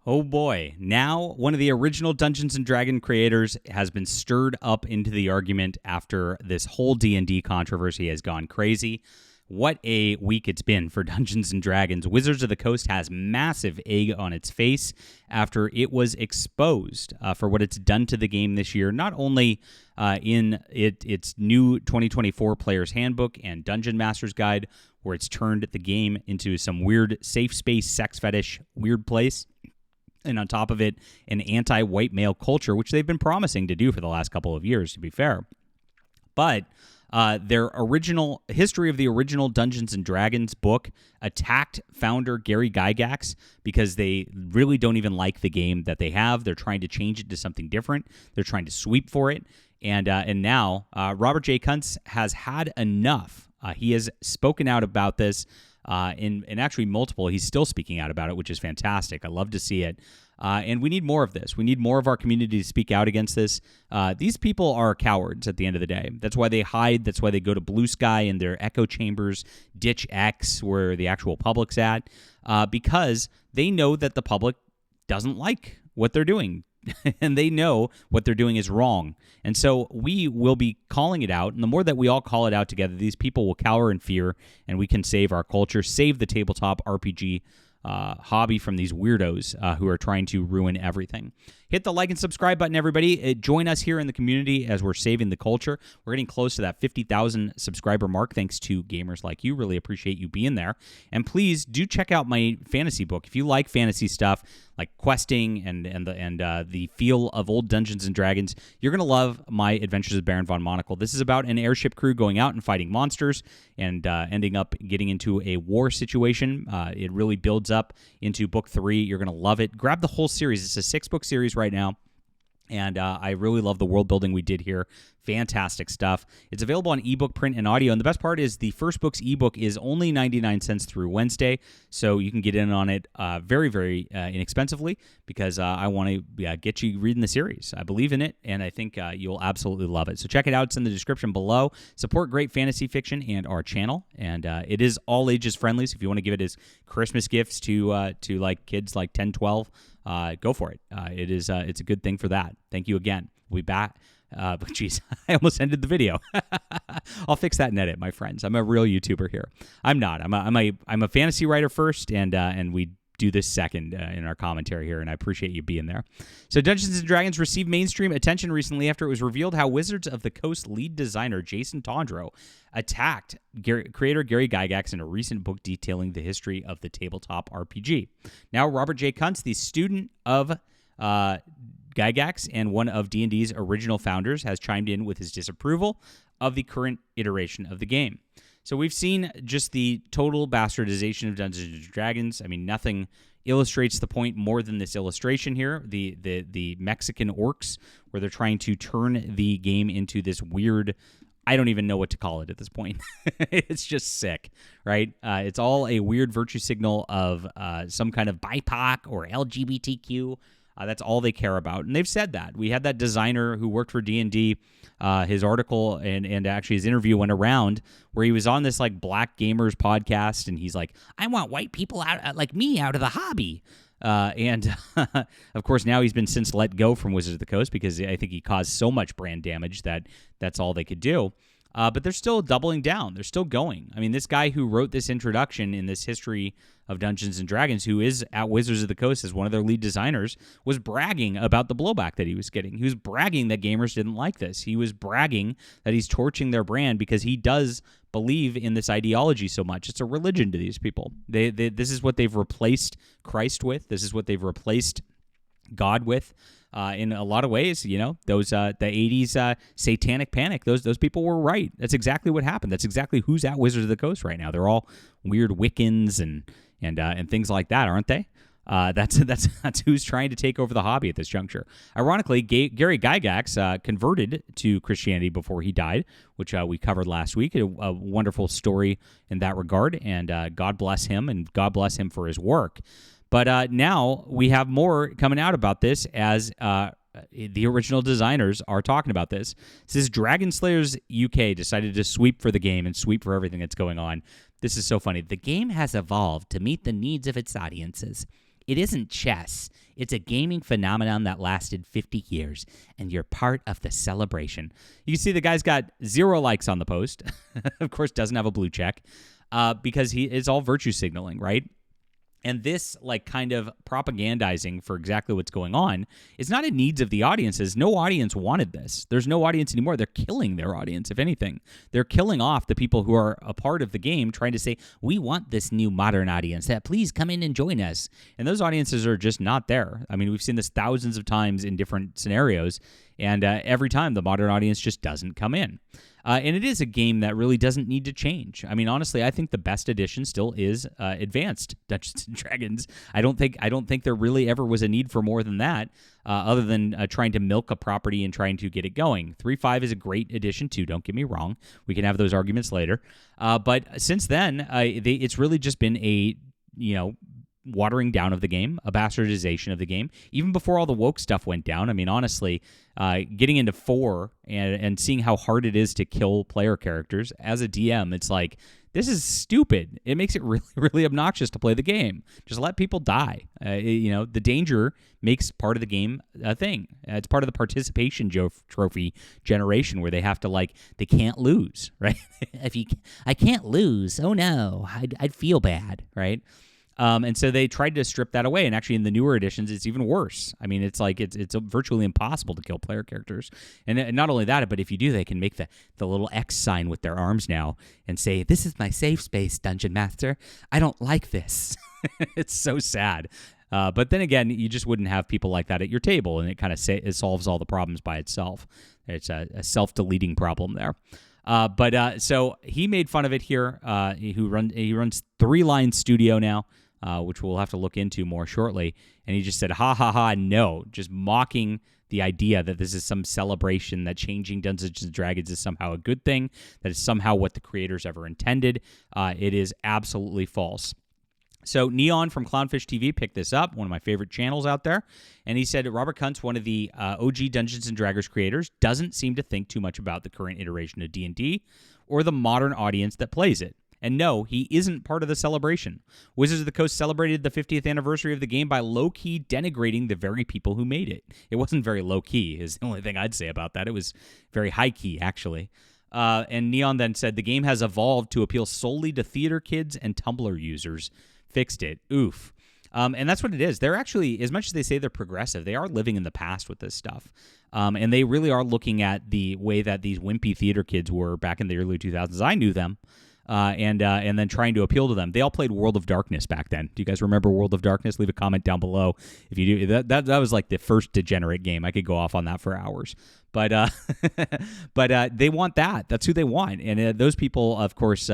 Oh boy. Now, one of the original Dungeons & Dragons creators has been stirred up into the argument after this whole D&D controversy has gone crazy. What a week it's been for Dungeons & Dragons. Wizards of the Coast has massive egg on its face after it was exposed for what it's done to the game this year, not only in its new 2024 Player's Handbook and Dungeon Master's Guide, where it's turned the game into some weird safe space, sex fetish, weird place, and on top of it, an anti-white male culture, which they've been promising to do for the last couple of years, to be fair. But their original history of the original Dungeons & Dragons book attacked founder Gary Gygax because they really don't even like the game that they have. They're trying to change it to something different. They're trying to sweep for it. And now Robert J. Kuntz has had enough. He has spoken out about this in actually multiple. He's still speaking out about it, which is fantastic. I love to see it. And we need more of this. We need more of our community to speak out against this. These people are cowards at the end of the day. That's why they hide. That's why they go to Blue Sky in their echo chambers, ditch X, where the actual public's at, because they know that the public doesn't like what they're doing. And they know what they're doing is wrong. And so we will be calling it out. And the more that we all call it out together, these people will cower in fear, and we can save our culture, save the tabletop RPG hobby from these weirdos who are trying to ruin everything. Hit the like and subscribe button, everybody. Join us here in the community as we're saving the culture. We're getting close to that 50,000 subscriber mark, thanks to gamers like you. Really appreciate you being there. And please do check out my fantasy book. If you like fantasy stuff, like questing and the feel of old Dungeons and Dragons, you're going to love my Adventures of Baron von Monocle. This is about an airship crew going out and fighting monsters and ending up getting into a war situation. It really builds up into book 3. You're going to love it. Grab the whole series. It's a 6-book series right now. And I really love the world building we did here. Fantastic stuff. It's available on ebook, print, and audio. And the best part is the first book's ebook is only 99 cents through Wednesday. So you can get in on it very, very inexpensively because I want to get you reading the series. I believe in it, and I think you'll absolutely love it. So check it out. It's in the description below. Support great fantasy fiction and our channel. And it is all ages friendly. So if you want to give it as Christmas gifts to like kids like 10, 12, go for it. It's a good thing for that. Thank you again. We'll be back. Jeez, I almost ended the video. I'll fix that in edit, my friends. I'm a real YouTuber here. I'm not. I'm a fantasy writer first, and we do this second in our commentary here, and I appreciate you being there. So Dungeons & Dragons received mainstream attention recently after it was revealed how Wizards of the Coast lead designer Jason Tondreau attacked creator Gary Gygax in a recent book detailing the history of the tabletop RPG. Now, Robert J. Kuntz, the student of Gygax and one of D&D's original founders, has chimed in with his disapproval of the current iteration of the game. So we've seen just the total bastardization of Dungeons & Dragons. I mean, nothing illustrates the point more than this illustration here, the Mexican orcs, where they're trying to turn the game into this weird, I don't even know what to call it at this point. It's just sick, right? It's all a weird virtue signal of some kind of BIPOC or LGBTQ. That's all they care about, and they've said that. We had that designer who worked for D&D. His article and actually his interview went around where he was on this like Black Gamers podcast, and he's like, "I want white people out like me out of the hobby." And of course, now he's been since let go from Wizards of the Coast because I think he caused so much brand damage that that's all they could do. But they're still doubling down. They're still going. I mean, this guy who wrote this introduction in this history of Dungeons & Dragons, who is at Wizards of the Coast as one of their lead designers, was bragging about the blowback that he was getting. He was bragging that gamers didn't like this. He was bragging that he's torching their brand because he does believe in this ideology so much. It's a religion to these people. This is what they've replaced Christ with. This is what they've replaced God with. In a lot of ways, you know, those the 80s satanic panic, those people were right. That's exactly what happened. That's exactly who's at Wizards of the Coast right now. They're all weird Wiccans and things like that, aren't they? That's who's trying to take over the hobby at this juncture. Ironically, Gary Gygax converted to Christianity before he died, which we covered last week. A wonderful story in that regard, and God bless him, and God bless him for his work. But now we have more coming out about this as the original designers are talking about this. It says Dragon Slayers UK decided to sweep for the game and sweep for everything that's going on. This is so funny. The game has evolved to meet the needs of its audiences. It isn't chess. It's a gaming phenomenon that lasted 50 years, and you're part of the celebration. You can see the guy's got 0 likes on the post. Of course, doesn't have a blue check because it's all virtue signaling, right? And this, like, kind of propagandizing for exactly what's going on is not in needs of the audiences. No audience wanted this. There's no audience anymore. They're killing their audience, if anything. They're killing off the people who are a part of the game, trying to say, we want this new modern audience. Please come in and join us. And those audiences are just not there. I mean, we've seen this thousands of times in different scenarios, and every time the modern audience just doesn't come in. And it is a game that really doesn't need to change. I mean, honestly, I think the best edition still is Advanced Dungeons and Dragons. I don't think there really ever was a need for more than that, other than trying to milk a property and trying to get it going. 3.5 is a great addition too. Don't get me wrong. We can have those arguments later. But since then, it's really just been a watering down of the game, a bastardization of the game. Even before all the woke stuff went down, I mean, honestly, getting into 4 and seeing how hard it is to kill player characters, as a DM, it's like, this is stupid. It makes it really, really obnoxious to play the game. Just let people die. The danger makes part of the game a thing. It's part of the participation trophy generation where they have to, they can't lose, right? I can't lose. Oh no, I'd feel bad, right? And so they tried to strip that away, and actually in the newer editions, it's even worse. I mean, it's virtually impossible to kill player characters. And not only that, but if you do, they can make the little X sign with their arms now and say, "This is my safe space, Dungeon Master. I don't like this." It's so sad. But then again, you just wouldn't have people like that at your table, and it kind of it solves all the problems by itself. It's a self-deleting problem there. So he made fun of it here. He runs 3 Line Studio now, which we'll have to look into more shortly. And he just said, ha, ha, ha, no, just mocking the idea that this is some celebration, that changing Dungeons & Dragons is somehow a good thing, that is somehow what the creators ever intended. It is absolutely false. So Neon from Clownfish TV picked this up, one of my favorite channels out there, and he said Robert Kuntz, one of the OG Dungeons & Dragons creators, doesn't seem to think too much about the current iteration of D&D or the modern audience that plays it. And no, he isn't part of the celebration. Wizards of the Coast celebrated the 50th anniversary of the game by low-key denigrating the very people who made it. It wasn't very low-key, is the only thing I'd say about that. It was very high-key, actually. And Neon then said, the game has evolved to appeal solely to theater kids and Tumblr users. Fixed it. Oof. And that's what it is. They're actually, as much as they say they're progressive, they are living in the past with this stuff. And they really are looking at the way that these wimpy theater kids were back in the early 2000s. I knew them. And then trying to appeal to them. They all played World of Darkness back then. Do you guys remember World of Darkness? Leave a comment down below if you do. That was like the first degenerate game. I could go off on that for hours. But they want that. That's who they want. And those people, of course,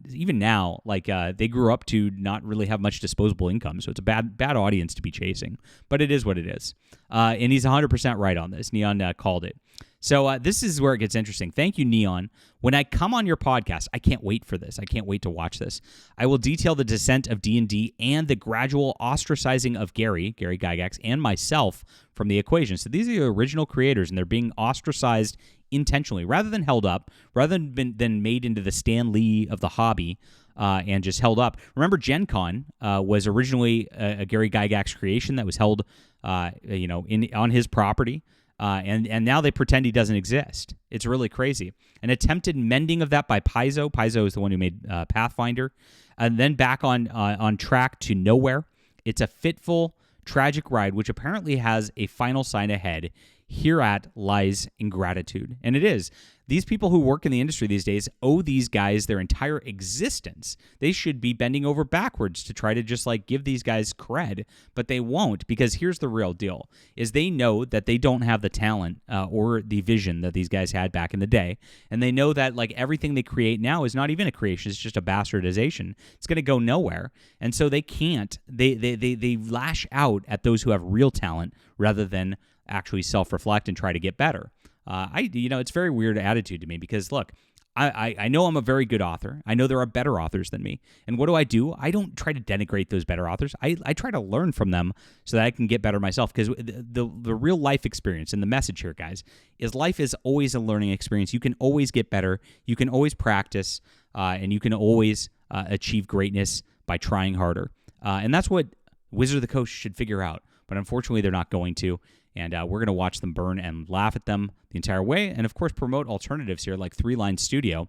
even now, they grew up to not really have much disposable income. So it's a bad audience to be chasing. But it is what it is. And he's 100% right on this. Neon called it. So this is where it gets interesting. Thank you, Neon. When I come on your podcast, I can't wait for this. I can't wait to watch this. I will detail the descent of D&D and the gradual ostracizing of Gary Gygax, and myself from the equation. So these are the original creators, and they're being ostracized intentionally, rather than held up, rather than made into the Stan Lee of the hobby and just held up. Remember, Gen Con was originally a Gary Gygax creation that was held on his property. And now they pretend he doesn't exist. It's really crazy. An attempted mending of that by Paizo. Paizo is the one who made Pathfinder. And then back on track to nowhere. It's a fitful, tragic ride, which apparently has a final sign ahead. Hereat lies ingratitude. And it is. These people who work in the industry these days owe these guys their entire existence. They should be bending over backwards to try to just give these guys cred, but they won't, because here's the real deal, is they know that they don't have the talent or the vision that these guys had back in the day, and they know that everything they create now is not even a creation, it's just a bastardization. It's going to go nowhere, and so they can't. They lash out at those who have real talent rather than actually self-reflect and try to get better. It's a very weird attitude to me, because look, I know I'm a very good author. I know there are better authors than me. And what do? I don't try to denigrate those better authors. I try to learn from them so that I can get better myself, because the real life experience, and the message here, guys, is life is always a learning experience. You can always get better. You can always practice, and you can always achieve greatness by trying harder. And that's what Wizard of the Coast should figure out. But unfortunately, they're not going to. And we're going to watch them burn and laugh at them the entire way. And, of course, promote alternatives here like Three Line Studio.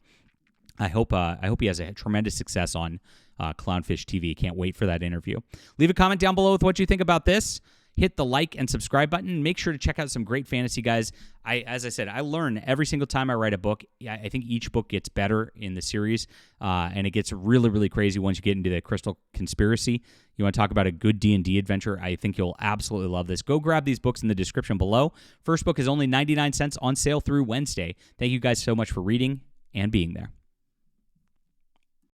I hope he has a tremendous success on Clownfish TV. Can't wait for that interview. Leave a comment down below with what you think about this. Hit the like and subscribe button. Make sure to check out some great fantasy guys. As I said, I learn every single time I write a book. I think each book gets better in the series, and it gets really, really crazy once you get into the Crystal Conspiracy. You want to talk about a good D&D adventure? I think you'll absolutely love this. Go grab these books in the description below. First book is only 99 cents on sale through Wednesday. Thank you guys so much for reading and being there.